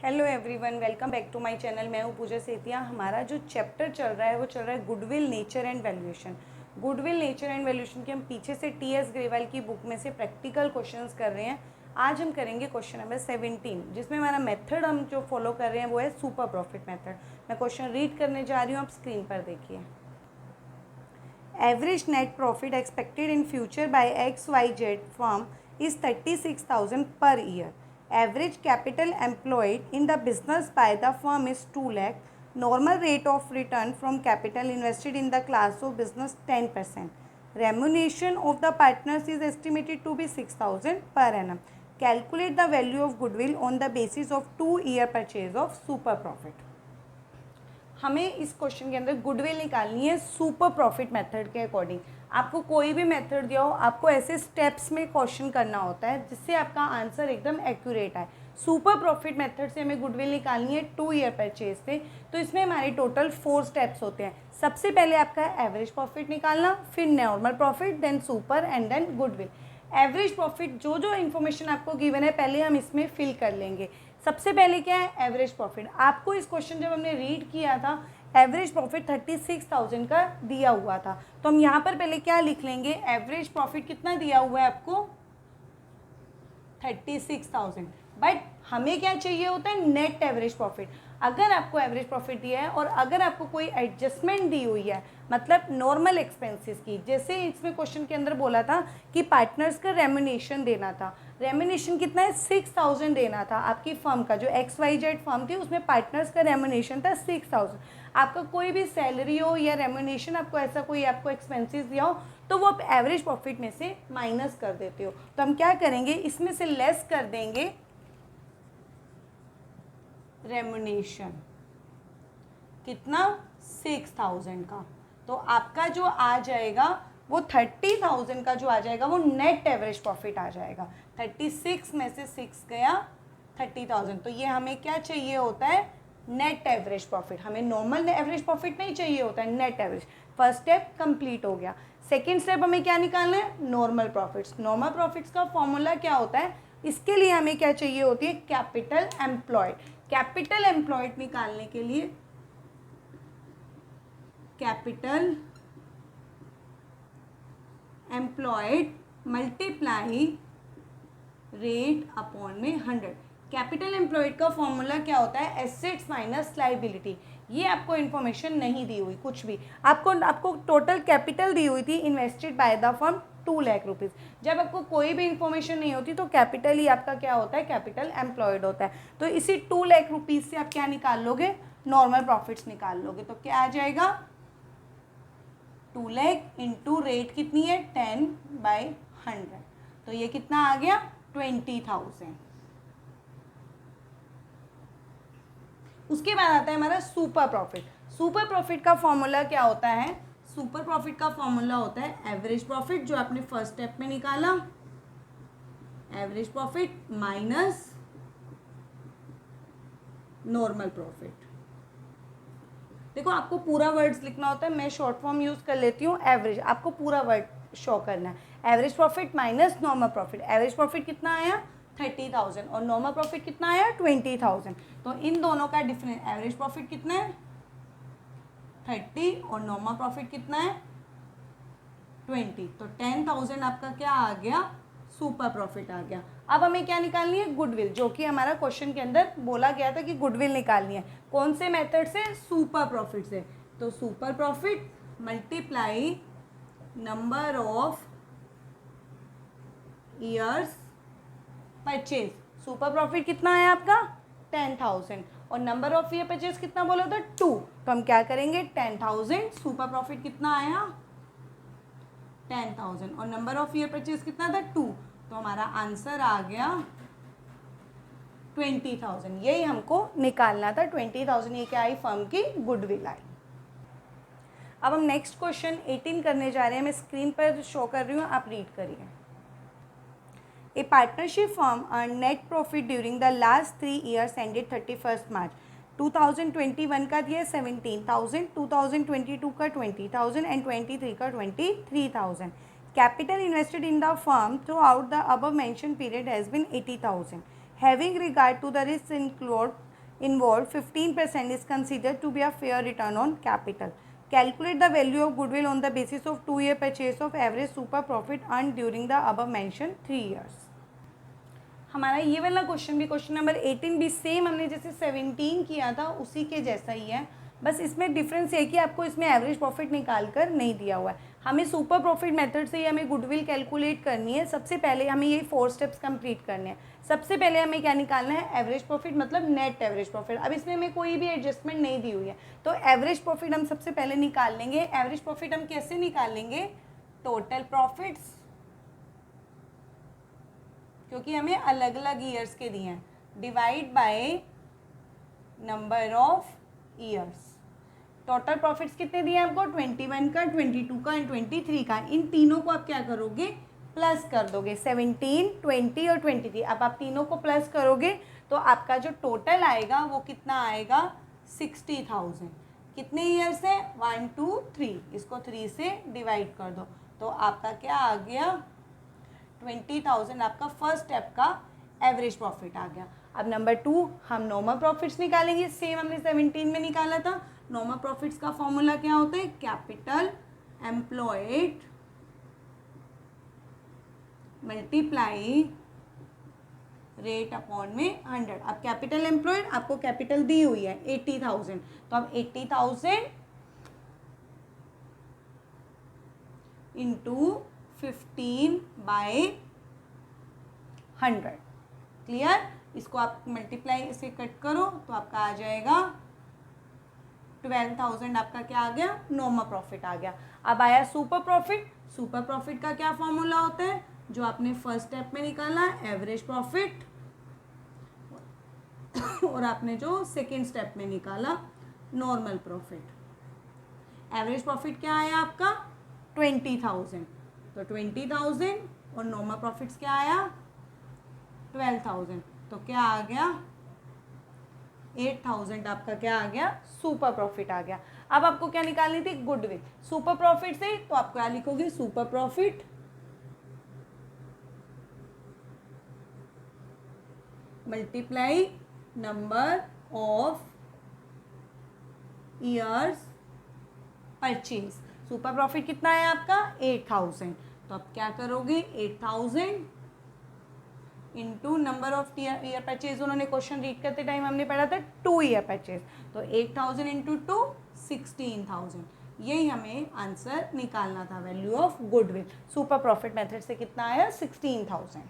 Hello everyone, welcome back to my channel. मैं हूँ पूजा सेतिया। हमारा जो चैप्टर चल रहा है वो चल रहा है goodwill, nature and valuation. Goodwill, nature and valuation के हम पीछे से टी.एस. ग्रेवाल की बुक में से प्रैक्टिकल क्वेश्चंस कर रहे हैं। आज हम करेंगे क्वेश्चन नंबर 17, जिसमें हमारा मेथड हम जो फॉलो कर रहे हैं वो है सुपर प्रॉफिट मेथड। मैं क्वेश्चन रीड करने जा रही हूँ, आप स्क्रीन पर देखिए। Average net profit expected in future by XYZ firm is 36,000 per year. Average capital employed in the business by the firm is 2 lakh. Normal rate of return from capital invested in the class of business 10%. Remuneration of the partners is estimated to be 6,000 per annum. Calculate the value of goodwill on the basis of 2-year purchase of super profit. हमें इस question के अंदर goodwill निकालनी है super profit method के according. आपको कोई भी मेथड दिया हो, आपको ऐसे स्टेप्स में क्वेश्चन करना होता है जिससे आपका आंसर एकदम एक्यूरेट आए। सुपर प्रॉफिट मेथड से हमें गुडविल निकालनी है 2 ईयर परचेज से। तो इसमें हमारे टोटल 4 स्टेप्स होते हैं। सबसे पहले आपका एवरेज प्रॉफिट निकालना, फिर normal profit, then super and then goodwill. Average profit जो जो इन्फॉर्मेशन आपको गिवन है पहले हम इसमें फिल कर लेंगे। सबसे पहले क्या है एवरेज प्रॉफिट। आपको इस क्वेश्चन जब हमने रीड किया था एवरेज प्रॉफिट 36,000 का दिया हुआ था, तो हम यहाँ पर पहले क्या लिख लेंगे, एवरेज प्रॉफिट कितना दिया हुआ है आपको 36,000। बट हमें क्या चाहिए होता है नेट एवरेज प्रॉफिट। अगर आपको एवरेज प्रॉफिट दिया है और अगर आपको कोई एडजस्टमेंट दी हुई है, मतलब नॉर्मल एक्सपेंसेस की, जैसे इसमें क्वेश्चन के अंदर बोला था कि पार्टनर्स का रेम्युनेशन देना था। रेम्युनेशन कितना है 6,000 देना था। आपकी फर्म का जो XYZ फर्म थी उसमें पार्टनर्स का रेम्युनेशन था 6,000। आपका कोई भी सैलरी हो या रेम्युनेशन, आपको ऐसा कोई आपको एक्सपेंसेस दिया हो तो वो आप एवरेज प्रॉफिट में से माइनस कर देते हो। तो हम क्या करेंगे, इसमें से लेस कर देंगे रेम्युनेशन, कितना 6,000 का। तो आपका जो आ जाएगा वो 30,000 का जो आ जाएगा वो नेट एवरेज प्रॉफिट आ जाएगा। 36 में से 6 गया 30,000। तो ये हमें क्या चाहिए होता है नेट एवरेज प्रॉफिट। हमें नॉर्मल एवरेज प्रॉफिट नहीं चाहिए होता है, net average. First step complete हो गया। सेकेंड स्टेप हमें क्या निकालना है, नॉर्मल प्रॉफिट्स। नॉर्मल प्रॉफिट्स का फॉर्मूला क्या होता है, इसके लिए हमें क्या चाहिए होती है कैपिटल एम्प्लॉयड। कैपिटल एम्प्लॉयड निकालने के लिए capital employed multiply rate upon में 100। कैपिटल एम्प्लॉयड का फॉर्मूला क्या होता है, एसेट्स माइनस लाइबिलिटी। ये आपको इन्फॉर्मेशन नहीं दी हुई कुछ भी, आपको टोटल कैपिटल दी हुई थी invested by the firm 2 lakh rupees. जब आपको कोई भी इन्फॉर्मेशन नहीं होती तो कैपिटल ही आपका क्या होता है, कैपिटल एम्प्लॉयड होता है। तो इसी 2 लाख रुपीज़ से आप क्या निकाल लोगे, नॉर्मल प्रॉफिट्स निकाल लोगे। तो क्या आ जाएगा 2 लाख इंटू रेट कितनी है 10/100। तो ये कितना आ गया 20,000। उसके बाद आता है हमारा सुपर प्रॉफिट। सुपर प्रॉफिट का फॉर्मूला क्या होता है, सुपर प्रॉफिट का फॉर्मूला होता है एवरेज प्रॉफिट जो आपने फर्स्ट स्टेप में निकाला, average profit minus normal profit. देखो आपको पूरा वर्ड्स लिखना होता है, मैं शॉर्ट फॉर्म यूज कर लेती हूँ एवरेज, आपको पूरा वर्ड शो करना है। Average profit minus normal profit. Average profit कितना आया 30,000 और नॉर्मल प्रॉफिट कितना आया 20,000। तो इन दोनों का डिफरेंस, एवरेज प्रॉफिट कितना है 30 और नॉर्मल प्रॉफिट कितना है 20। तो 10,000 आपका क्या आ गया, सुपर प्रॉफिट आ गया। अब हमें क्या निकालनी है, गुडविल, जो कि हमारा क्वेश्चन के अंदर बोला गया था कि गुडविल निकालनी है। कौन से मेथड से, सुपर प्रॉफिट से। तो super profit multiply number of years purchase. Super profit कितना है आपका 10,000 और नंबर ऑफ ईयर परचेज कितना बोला था 2। तो हम क्या करेंगे 10,000, सुपर प्रॉफिट कितना आया 10,000 और नंबर ऑफ ईयर परचेज कितना था 2। तो हमारा आंसर आ गया 20,000। यही हमको निकालना था 20,000। ये क्या आई, फर्म की गुडविल आई। अब हम नेक्स्ट क्वेश्चन 18 करने जा रहे हैं। मैं स्क्रीन पर शो कर रही हूँ, आप रीड करिए। A partnership firm earned net profit during the last 3 years ended 31st March। 2021 का दिया 17,000, 2022 का 20,000 एंड 23 का 23,000। Capital invested in the firm throughout the above mentioned period has been 80,000. Having regard to the risks incurred involved, 15% is considered to be a fair return on capital. Calculate the value of goodwill on the basis of 2-year purchase of average super profit earned during the above mentioned 3 years. हमारा ये वाला question भी, question number 18 भी same हमने जैसे 17 किया था उसी के जैसा ही है, बस इसमें डिफरेंस ये कि आपको इसमें एवरेज प्रॉफिट निकाल कर नहीं दिया हुआ है. हमें सुपर प्रॉफिट मेथड से ही हमें गुडविल कैलकुलेट करनी है. सबसे पहले हमें ये 4 स्टेप्स कंप्लीट करने हैं. सबसे पहले हमें क्या निकालना है, एवरेज प्रॉफिट, मतलब नेट एवरेज प्रॉफिट. अब इसमें हमें कोई भी एडजस्टमेंट नहीं दी हुई है, तो एवरेज प्रॉफिट हम सबसे पहले निकाल लेंगे. एवरेज प्रॉफिट हम कैसे निकालेंगे, टोटल प्रॉफिट्स, क्योंकि हमें अलग अलग ईयर्स के दिए हैं, divide by number of years. Total profits कितने दिए आपको, 21 का, 22 का एंड 23 का. इन तीनों को आप क्या करोगे, प्लस कर दोगे. 17, 20 और 23. अब आप तीनों को प्लस करोगे तो आपका जो टोटल आएगा वो कितना आएगा, 60,000. कितने ईयर्स है, 1, 2, 3. इसको 3 से डिवाइड कर दो तो आपका क्या आ गया, 20,000 आपका फर्स्ट स्टेप का एवरेज प्रॉफिट आ गया. अब नंबर 2 हम नॉर्मल प्रॉफिट्स निकालेंगे. सेम हमने 17 में निकाला था. नॉर्मल प्रॉफिट्स का फॉर्मूला क्या होता है, capital employed multiply rate upon में 100. अब कैपिटल एम्प्लॉयड, आपको कैपिटल दी हुई है 80,000, तो अब 80,000 इंटू 15/100. क्लियर. इसको आप मल्टीप्लाई से कट करो तो आपका आ जाएगा 12,000. आपका क्या आ गया, नॉर्मल प्रॉफिट आ गया. अब आया सुपर प्रॉफिट. सुपर प्रॉफिट का क्या फॉर्मूला होता है, जो आपने फर्स्ट स्टेप में निकाला एवरेज प्रॉफिट, और आपने जो सेकेंड स्टेप में निकाला नॉर्मल प्रॉफिट. एवरेज प्रॉफिट क्या आया आपका, 20,000. तो 20,000 और नॉर्मल प्रॉफिट्स क्या आया, 12,000. तो क्या आ गया, 8,000 आपका क्या आ गया, सुपर प्रॉफिट आ गया. अब आपको क्या निकालनी थी, गुडविल. सुपर प्रॉफिट से तो आप क्या लिखोगे, super profit multiply number of years purchase. Super profit कितना है आपका, 8,000. तो आप क्या करोगे, 8,000 into number of year purchase. उन्होंने क्वेश्चन रीड करते टाइम हमने पढ़ा था 2 ईयर परचेज. तो 8,000 इंटू 2, 16,000. यही हमें आंसर निकालना था, value of goodwill. Super profit method से कितना आया, 16,000.